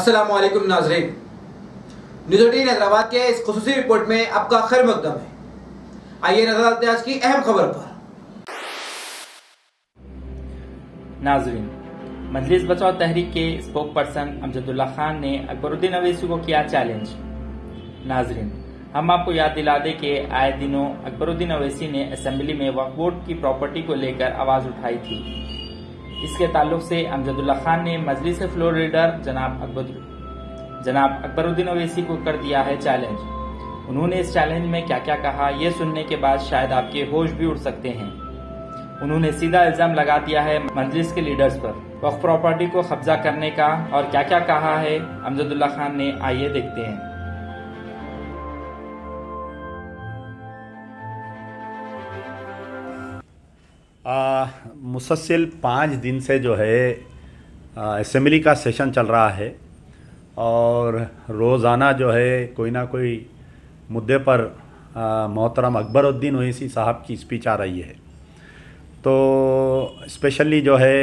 अस्सलामु अलैकुम नाज़रीन, न्यूज़ 18 हैदराबाद के इस खुसूसी रिपोर्ट में आपका खैर मकदम है। आइए नजर डालते हैं आज की अहम खबर पर। नाज़रीन, मजलिस बचाओ तहरीक के स्पोक पर्सन अमजदुल्ला खान ने अकबरुद्दीन अवैसी को किया चैलेंज। नाज़रीन, हम आपको याद दिला दें कि आए दिनों अकबरुद्दीन अवैसी ने असेंबली में वक्फ बोर्ड की प्रॉपर्टी को लेकर आवाज उठाई थी। इसके ताल्लुक से अमजदुल्ला खान ने मजलिस फ्लोर लीडर जनाब अकबरुद्दीन अवैसी को कर दिया है चैलेंज। उन्होंने इस चैलेंज में क्या क्या कहा, ये सुनने के बाद शायद आपके होश भी उड़ सकते हैं। उन्होंने सीधा इल्जाम लगा दिया है मजलिस के लीडर्स पर वक्फ प्रॉपर्टी को कब्जा करने का, और क्या क्या कहा है अमजदुल्ला खान ने, आइए देखते हैं। मुसलसल 5 दिन से जो है असेंबली का सेशन चल रहा है और रोज़ाना जो है कोई ना कोई मुद्दे पर मोहतरम अकबरुद्दीन अवैसी साहब की स्पीच आ रही है। तो स्पेशली जो है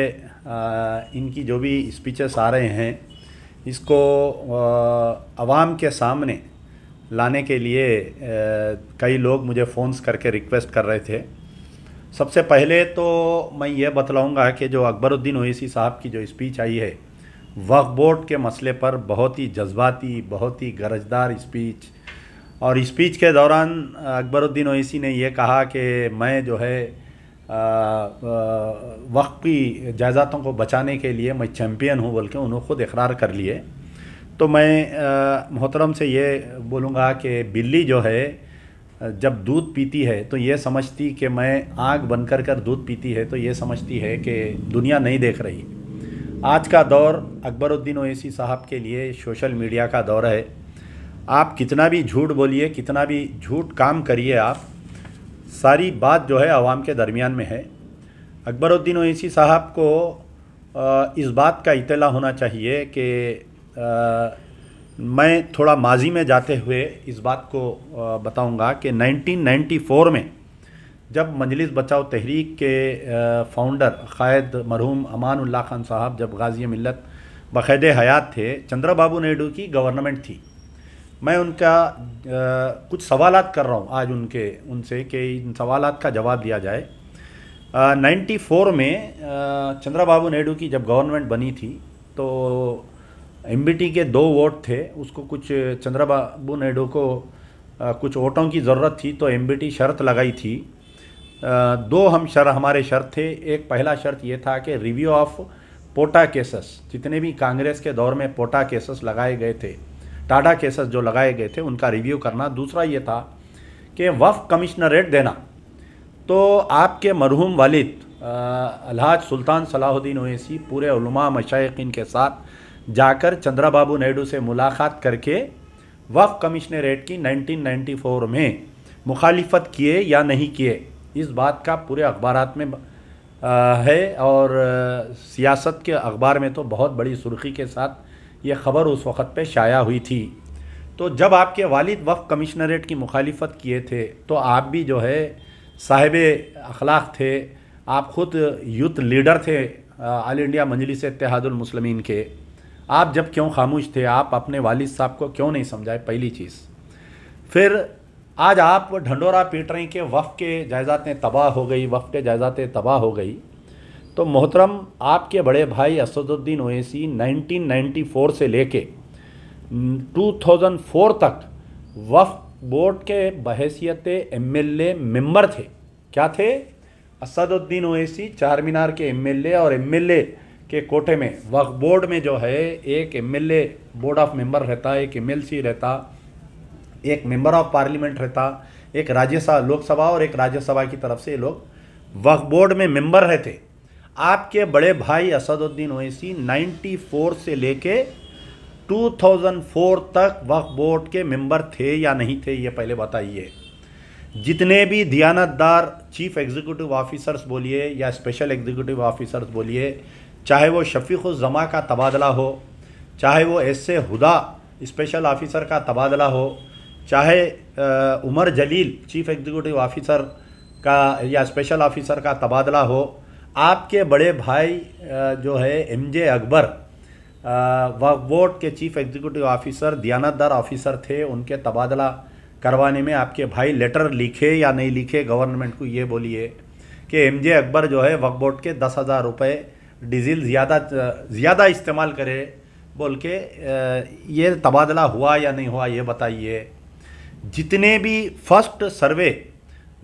इनकी जो भी स्पीचेस आ रहे हैं इसको आवाम के सामने लाने के लिए कई लोग मुझे फ़ोन्स करके रिक्वेस्ट कर रहे थे। सबसे पहले तो मैं ये बतलाऊंगा कि जो अकबरुद्दीन अवैसी साहब की जो स्पीच आई है वक्फ बोर्ड के मसले पर, बहुत ही जज्बाती, बहुत ही गरजदार स्पीच, और स्पीच के दौरान अकबरुद्दीन अवैसी ने ये कहा कि मैं जो है वक्फ की जायदादों को बचाने के लिए मैं चैम्पियन हूँ बोल के उन्होंने ख़ुद इकरार कर लिए। तो मैं मोहतरम से ये बोलूँगा कि बिल्ली जो है जब दूध पीती है तो ये समझती कि मैं आग बनकर कर दूध पीती है, तो ये समझती है कि दुनिया नहीं देख रही। आज का दौर अकबरुद्दीन अवैसी साहब के लिए सोशल मीडिया का दौर है। आप कितना भी झूठ बोलिए, कितना भी झूठ काम करिए, आप सारी बात जो है आवाम के दरमियान में है। अकबरुद्दीन अवैसी साहब को इस बात का इत्तला होना चाहिए कि मैं थोड़ा माजी में जाते हुए इस बात को बताऊंगा कि 1994 में जब मजलिस बचाओ तहरीक के फाउंडर कायद मरहूम अमानुल्लाह खान साहब जब गाजी मिल्लत बक़ैद हयात थे, चंद्रबाबू नायडू की गवर्नमेंट थी। मैं उनका कुछ सवालात कर रहा हूँ आज उनसे कि इन सवालात का जवाब दिया जाए। 94 में चंद्रबाबू नायडू की जब गवर्नमेंट बनी थी तो एमबीटी के 2 वोट थे, उसको कुछ चंद्रबाबू नायडू को कुछ वोटों की ज़रूरत थी तो एमबीटी शर्त लगाई थी। 2 हमारे शर्त थे। एक पहला शर्त ये था कि रिव्यू ऑफ पोटा केसेस, जितने भी कांग्रेस के दौर में पोटा केसेस लगाए गए थे, टाडा केसेस जो लगाए गए थे, उनका रिव्यू करना। दूसरा ये था कि वफ़ कमिश्नरेट देना। तो आपके मरहूम वालिद अलहाज सुल्तान सलाहुद्दीन ओवैसी पूरे उलमा मशाइखीन के साथ जाकर चंद्रबाबू नायडू से मुलाकात करके वफ़ कमिश्नरेट की 1994 में मुखालिफत किए या नहीं किए, इस बात का पूरे अखबारात में है। और सियासत के अखबार में तो बहुत बड़ी सुर्खी के साथ ये ख़बर उस वक़्त पे शाया हुई थी। तो जब आपके वालिद वफ़ कमिश्नरेट की मुखालिफत किए थे तो आप भी जो है साहिब अखलाक थे, आप ख़ुद यूथ लीडर थे ऑल इंडिया मजलिस इत्तेहादुल मुस्लिमीन के। आप जब क्यों खामोश थे, आप अपने वालिद साहब को क्यों नहीं समझाए, पहली चीज़। फिर आज आप ढंडोरा पीट रहे हैं कि वफ़ के जायदादें तबाह हो गई, वफ़ के जायदादें तबाह हो गई। तो मोहतरम, आपके बड़े भाई असदुद्दीन ओवैसी 1994 से लेके 2004 तक वफ़ बोर्ड के बहैसियत एमएलए मेंबर थे। क्या थे? असदुद्दीन ओवैसी चार मीनार के एमएलए, और एमएलए के कोटे में वक्फ बोर्ड में जो है एक एमएलए बोर्ड ऑफ मेंबर रहता, एक एमएलसी रहता, एक मेंबर ऑफ पार्लियामेंट रहता, एक राज्यसभा, लोकसभा और एक राज्यसभा की तरफ से लोग वक्फ बोर्ड में मेंबर रहते। आपके बड़े भाई असदुद्दीन ओवैसी 94 से लेके 2004 तक वक्फ बोर्ड के मेंबर थे या नहीं थे, ये पहले बताइए। जितने भी दियानतदार चीफ एग्जीक्यूटिव ऑफिसर्स बोलिए या स्पेशल एग्जीक्यूटिव ऑफिसर्स बोलिए, चाहे वो शफीक़ुज़्ज़मा का तबादला हो, चाहे वो एस.ए. हुदा स्पेशल ऑफिसर का तबादला हो, चाहे उमर जलील चीफ एग्जीक्यूटिव ऑफिसर का या स्पेशल ऑफिसर का तबादला हो, आपके बड़े भाई जो है एम.जे. अकबर वक्फ बोर्ड के चीफ एग्जीक्यूटिव ऑफिसर दयानतदार ऑफिसर थे, उनके तबादला करवाने में आपके भाई लेटर लिखे या नहीं लिखे गवर्नमेंट को, ये बोलिए कि एमजे अकबर जो है वक्फ बोर्ड के 10,000 रुपये डीजल ज़्यादा इस्तेमाल करे बोल के ये तबादला हुआ या नहीं हुआ, ये बताइए। जितने भी फर्स्ट सर्वे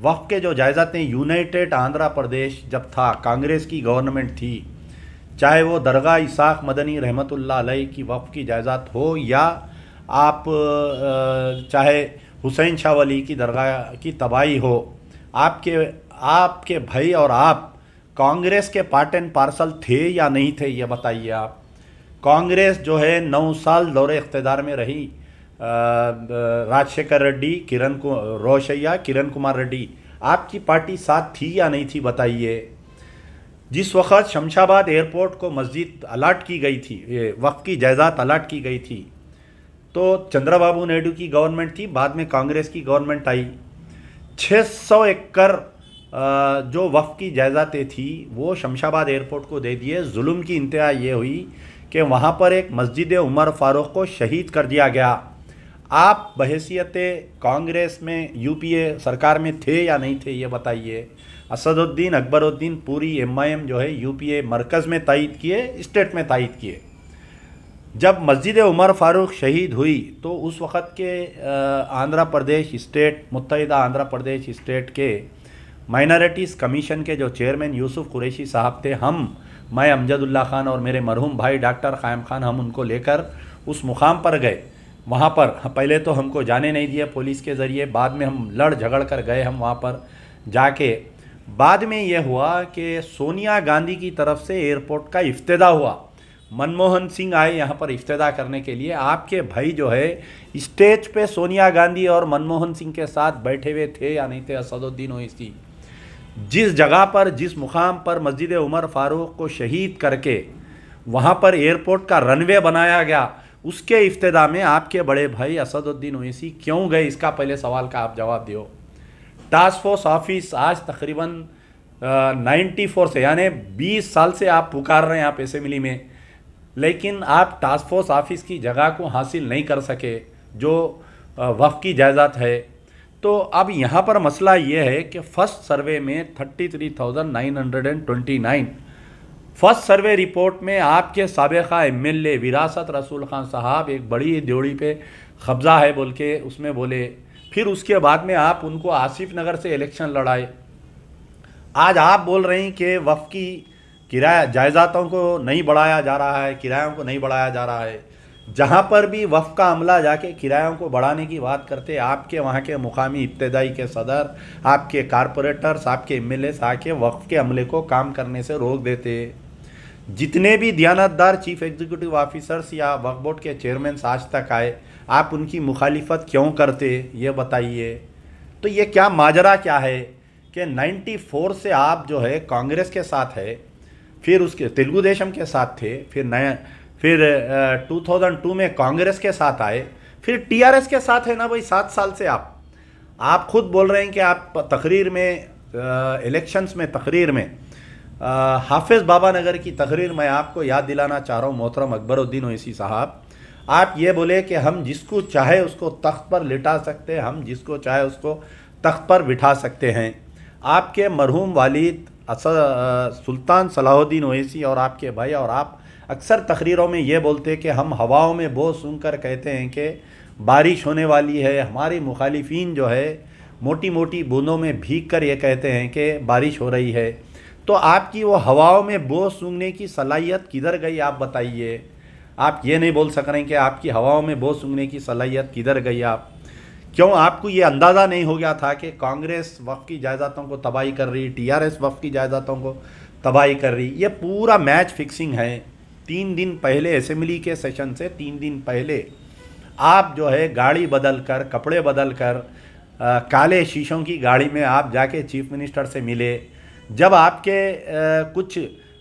वक्फ के जो जायज़ात हैं, यूनाइटेड आंध्र प्रदेश जब था, कांग्रेस की गवर्नमेंट थी, चाहे वो दरगाह इसाक मदनी रहमतुल्लाह अलैह की वक्फ की जायज़ात हो या आप चाहे हुसैन शाह वली की दरगाह की तबाही हो, आपके भाई और आप कांग्रेस के पार्ट एंड पार्सल थे या नहीं थे, ये बताइए आप। कांग्रेस जो है 9 साल दौरे इख्तिदार में रही, राजशेखर रेड्डी, रोशैया, किरण कुमार रेड्डी, आपकी पार्टी साथ थी या नहीं थी, बताइए। जिस वक्त शमशाबाद एयरपोर्ट को मस्जिद अलाट की गई थी, वक्फ की जायदाद अलाट की गई थी, तो चंद्रबाबू नायडू की गवर्नमेंट थी, बाद में कांग्रेस की गवर्नमेंट आई। 600 एकड़ जो वक्फ की जायदादें थी वो शमशाबाद एयरपोर्ट को दे दिए। जुल्म की इंतहा ये हुई कि वहाँ पर एक मस्जिद उमर फारूक को शहीद कर दिया गया। आप बहैसियत कांग्रेस में यूपीए सरकार में थे या नहीं थे, ये बताइए। असदुद्दीन अकबरुद्दीन पूरी एमआईएम जो है यूपीए मरकज़ में तायद किए, स्टेट में तायद किए। जब मस्जिद उमर फारूक शहीद हुई तो उस वक़्त के आंध्र प्रदेश स्टेट, मुत्तहिदा आंध्र प्रदेश स्टेट के माइनॉरिटीज़ कमीशन के जो चेयरमैन यूसुफ कुरैशी साहब थे, मैं अमजदुल्ला खान और मेरे मरहूम भाई डॉक्टर क़ायम खान, हम उनको लेकर उस मुकाम पर गए। वहाँ पर पहले तो हमको जाने नहीं दिया पुलिस के ज़रिए, बाद में हम लड़ झगड़ कर गए। हम वहाँ पर जाके बाद में ये हुआ कि सोनिया गांधी की तरफ से एयरपोर्ट का इफ्तिदा हुआ। मनमोहन सिंह आए यहाँ पर इफ्तिदा करने के लिए। आपके भाई जो है स्टेज पे सोनिया गांधी और मनमोहन सिंह के साथ बैठे हुए थे या नहीं थे, असदुद्दीन ओवैसी। जिस जगह पर, जिस मुकाम पर मस्जिद उमर फारूक को शहीद करके वहाँ पर एयरपोर्ट का रनवे बनाया गया, उसके इफ्तिदा में आपके बड़े भाई असदुद्दीन ओवैसी क्यों गए, इसका पहले सवाल का आप जवाब दो। टास्क फोर्स ऑफिस आज तकरीबन 94 से, यानी 20 साल से आप पुकार रहे हैं आप असेंबली में, लेकिन आप टास्क फोर्स ऑफिस की जगह को हासिल नहीं कर सके जो वक्फ की जायदाद है। तो अब यहाँ पर मसला ये है कि फ़र्स्ट सर्वे में 33,929, फर्स्ट सर्वे रिपोर्ट में आपके साबिक़ा एमएलए विरासत रसूल खान साहब एक बड़ी ड्योढ़ी पे कब्ज़ा है बोल के उसमें बोले। फिर उसके बाद में आप उनको आसिफ नगर से इलेक्शन लड़ाए। आज आप बोल रहे हैं कि वक्फ की किराया जायदादों को नहीं बढ़ाया जा रहा है, किरायों को नहीं बढ़ाया जा रहा है। जहाँ पर भी वक्फ का अमला जाके किरायों को बढ़ाने की बात करते, आपके वहाँ के मुकामी इब्तदाई के सदर, आपके कारपोरेटर्स, आपके एमएलए आके वक्फ के अमले को काम करने से रोक देते। जितने भी दयानतदार चीफ एग्जीक्यूटिव ऑफिसर्स या वक्फ बोर्ड के चेयरमैन आज तक आए, आप उनकी मुखालिफत क्यों करते, ये बताइए। तो ये क्या माजरा क्या है कि 94 से आप जो है कांग्रेस के साथ है, फिर उसके तेलुगु देशम के साथ थे, फिर 2002 में कांग्रेस के साथ आए, फिर टीआरएस के साथ है ना भाई 7 साल से। आप खुद बोल रहे हैं कि आप तकरीर में इलेक्शंस में तकरीर में हाफिज़ बाबा नगर की तकरीर में आपको याद दिलाना चाह रहा हूँ मोहतरम अकबरुद्दीन ओवैसी साहब, आप ये बोले कि हम जिसको चाहे उसको तख्त पर लिटा सकते हैं, हम जिसको चाहे उसको तख्त पर बिठा सकते हैं। आपके मरहूम वालिद सुल्तान सलाहुद्दीन ओवैसी और आपके भाई और आप अक्सर तकरीरों में ये बोलते कि हम हवाओं में बोझ सुनकर कहते हैं कि बारिश होने वाली है। हमारी मुखालिफिन जो है मोटी मोटी बूंदों में भीग कर ये कहते हैं कि बारिश हो रही है। तो आपकी वो हवाओं में बोझ सूंघने की सलाहियत किधर गई, आप बताइए। आप ये नहीं बोल सक रहे हैं कि आपकी हवाओं में बोझ सूंघने की सलाहियत किधर गई। आप क्यों, आपको ये अंदाज़ा नहीं हो गया था कि कांग्रेस वक्फ की जायदादों को तबाही कर रही, टीआरएस वक्फ की जायदादों को तबाही कर रही। ये पूरा मैच फिक्सिंग है। 3 दिन पहले असेंबली के सेशन से 3 दिन पहले आप जो है गाड़ी बदल कर, कपड़े बदल कर, काले शीशों की गाड़ी में आप जाके चीफ मिनिस्टर से मिले। जब आपके कुछ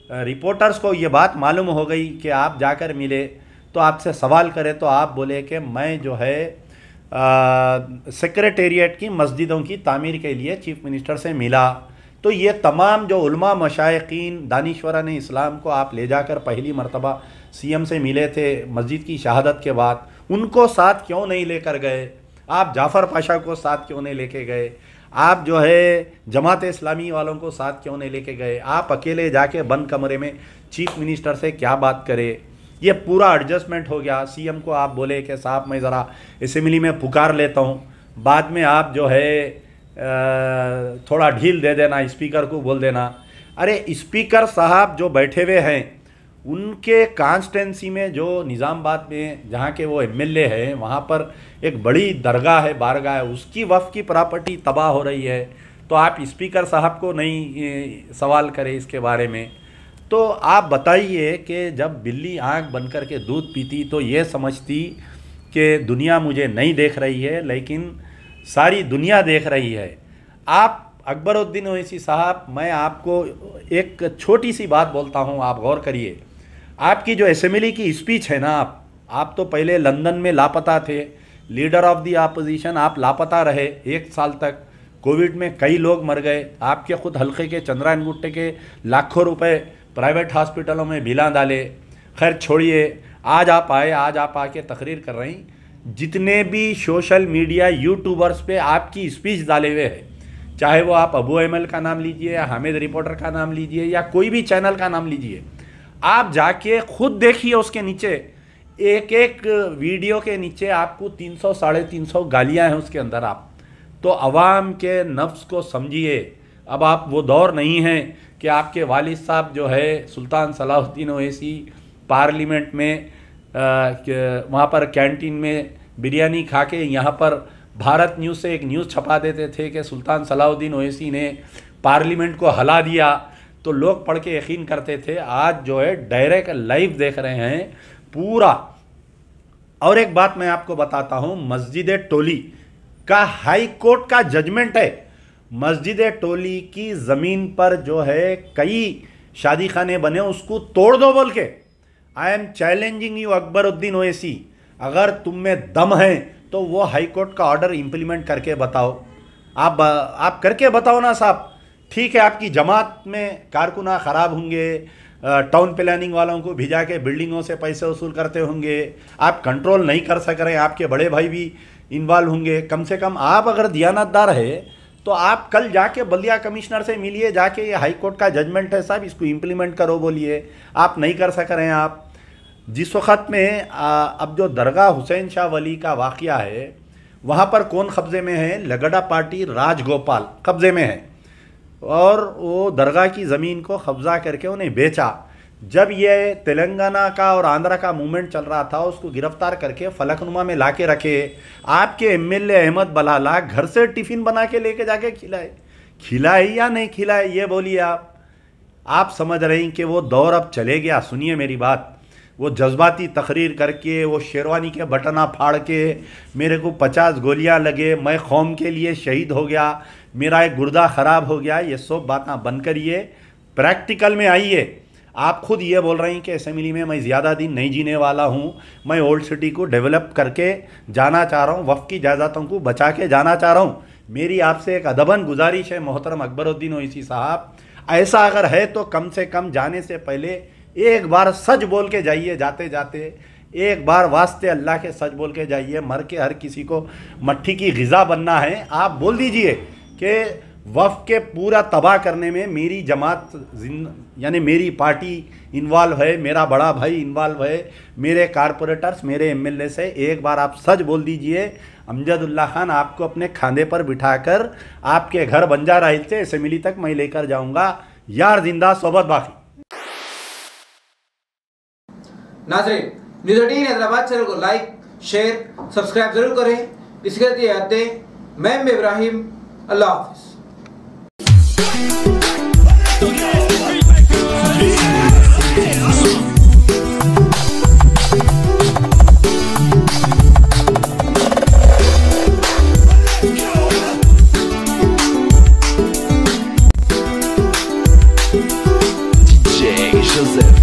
रिपोर्टर्स को ये बात मालूम हो गई कि आप जाकर मिले, तो आपसे सवाल करें तो आप बोले कि मैं जो है सेक्रेटेरिएट की मस्जिदों की तामीर के लिए चीफ मिनिस्टर से मिला। तो ये तमाम जो उलमा मशाइकीन दानिश्वरान इस्लाम को आप ले जाकर पहली मरतबा सीएम से मिले थे मस्जिद की शहादत के बाद, उनको साथ क्यों नहीं लेकर गए? आप जाफ़र पाशा को साथ क्यों नहीं लेके गए? आप जो है जमात इस्लामी वालों को साथ क्यों नहीं लेके गए? आप अकेले जाके बंद कमरे में चीफ मिनिस्टर से क्या बात करें? ये पूरा एडजस्टमेंट हो गया। सीएम को आप बोले कि साहब मैं ज़रा असेंबली में पुकार लेता हूँ, बाद में आप जो है थोड़ा ढील दे देना, स्पीकर को बोल देना। अरे स्पीकर साहब जो बैठे हुए हैं उनके कॉन्स्टिट्यूंसी में जो निज़ामबाद में जहाँ के वो एमएलए हैं, वहाँ पर एक बड़ी दरगाह है, बारगाह है, उसकी वफ़ की प्रॉपर्टी तबाह हो रही है। तो आप स्पीकर साहब को नहीं सवाल करें इसके बारे में। तो आप बताइए कि जब बिल्ली आँख बंद करके दूध पीती तो ये समझती कि दुनिया मुझे नहीं देख रही है, लेकिन सारी दुनिया देख रही है। आप अकबरुद्दीन ओवैसी साहब, मैं आपको एक छोटी सी बात बोलता हूँ, आप गौर करिए। आपकी जो असेंबली की स्पीच है ना, आप तो पहले लंदन में लापता थे, लीडर ऑफ द अपोजिशन, आप लापता रहे 1 साल तक। कोविड में कई लोग मर गए, आपके खुद हल्के के चंद्रायन गुट्टे के लाखों रुपए प्राइवेट हॉस्पिटलों में बिला डाले। खैर छोड़िए, आज आप आए, आज आप आके तकरीर कर रही। जितने भी सोशल मीडिया यूट्यूबर्स पे आपकी स्पीच डाले हुए हैं, चाहे वो आप अबू एमएल का नाम लीजिए या हामिद रिपोर्टर का नाम लीजिए या कोई भी चैनल का नाम लीजिए, आप जाके खुद देखिए उसके नीचे एक एक वीडियो के नीचे आपको 300 साढ़े 300 गालियाँ हैं उसके अंदर। आप तो अवाम के नफ्स को समझिए। अब आप वो दौर नहीं है कि आपके वालिद साहब जो है सुल्तान सलाहुद्दीन ओवैसी पार्लियामेंट में वहाँ पर कैंटीन में बिरयानी खा के यहाँ पर भारत न्यूज़ से एक न्यूज़ छपा देते थे कि सुल्तान सलाहुद्दीन ओवैसी ने पार्लियामेंट को हिला दिया, तो लोग पढ़ के यकीन करते थे। आज जो है डायरेक्ट लाइव देख रहे हैं पूरा। और एक बात मैं आपको बताता हूँ, मस्जिद टोली का हाई कोर्ट का जजमेंट है। मस्जिद टोली की ज़मीन पर जो है कई शादी खाने बने, उसको तोड़ दो बोल के। I am challenging you Akbaruddin Owaisi, अगर तुम में दम है तो वो हाई कोर्ट का ऑर्डर इंप्लीमेंट करके बताओ। आप करके बताओ ना साहब। ठीक है, आपकी जमात में कारकुना ख़राब होंगे, टाउन प्लानिंग वालों को भिजा के बिल्डिंगों से पैसे वसूल करते होंगे, आप कंट्रोल नहीं कर सक रहे हैं, आपके बड़े भाई भी इन्वॉल्व होंगे। कम से कम आप अगर दियानतदार है तो आप कल जाके बल्दिया कमिश्नर से मिलिए, जाके ये हाई कोर्ट का जजमेंट है साहब, इसको इम्प्लीमेंट करो बोलिए। आप नहीं कर सक रहे हैं। आप जिस वक़्त में अब जो दरगाह हुसैन शाह वली का वाक़या है, वहाँ पर कौन कब्ज़े में है? लगड़ा पार्टी राजगोपाल कब्ज़े में है, और वो दरगाह की ज़मीन को कब्ज़ा करके उन्हें बेचा। जब ये तेलंगाना का और आंध्रा का मूवमेंट चल रहा था, उसको गिरफ्तार करके फलकनुमा में ला के रखे। आपके एमएलए अहमद बलाला घर से टिफ़िन बना के लेके जाके खिलाए या नहीं खिलाए, ये बोलिए आप समझ रहे हैं कि वो दौर अब चले गया। सुनिए मेरी बात, वो जज्बाती तकरीर करके, वो शेरवानी के बटना फाड़ के, मेरे को 50 गोलियां लगे, मैं कौम के लिए शहीद हो गया, मेरा एक गुर्दा ख़राब हो गया, ये सब बातें बंद करिए, प्रैक्टिकल में आइए। आप खुद ये बोल रहे हैं कि असेंबली में मैं ज़्यादा दिन नहीं जीने वाला हूँ, मैं ओल्ड सिटी को डेवलप करके जाना चाह रहा हूँ, वफ़ की जायदादों को बचा के जाना चाह रहा हूँ। मेरी आपसे एक अदबन गुजारिश है मोहतरम अकबरुद्दीन ओवैसी साहब, ऐसा अगर है तो कम से कम जाने से पहले एक बार सच बोल के जाइए। जाते जाते एक बार वास्ते अल्लाह के सच बोल के जाइए। मर के हर किसी को मट्ठी की ग़िज़ा बनना है। आप बोल दीजिए कि वफ़ के पूरा तबाह करने में मेरी जमात यानी मेरी पार्टी इन्वॉल्व है, मेरा बड़ा भाई इन्वॉल्व है, मेरे कारपोरेटर्स, मेरे एमएलए से एक बार आप सच बोल दीजिए। अमजदुल्ला खान आपको अपने खांधे पर बिठाकर आपके घर बंजारा हिल से असेंबली तक मैं लेकर जाऊंगा। यार जिंदा सोबत बाकी। नाज़रीन, न्यूज़ 18 हैदराबाद चैनल को लाइक, शेयर, सब्सक्राइब जरूर करें। इसके लिए याद दें, मैं इब्राहिम, अल्लाह हाफिज़। DJ Joseph.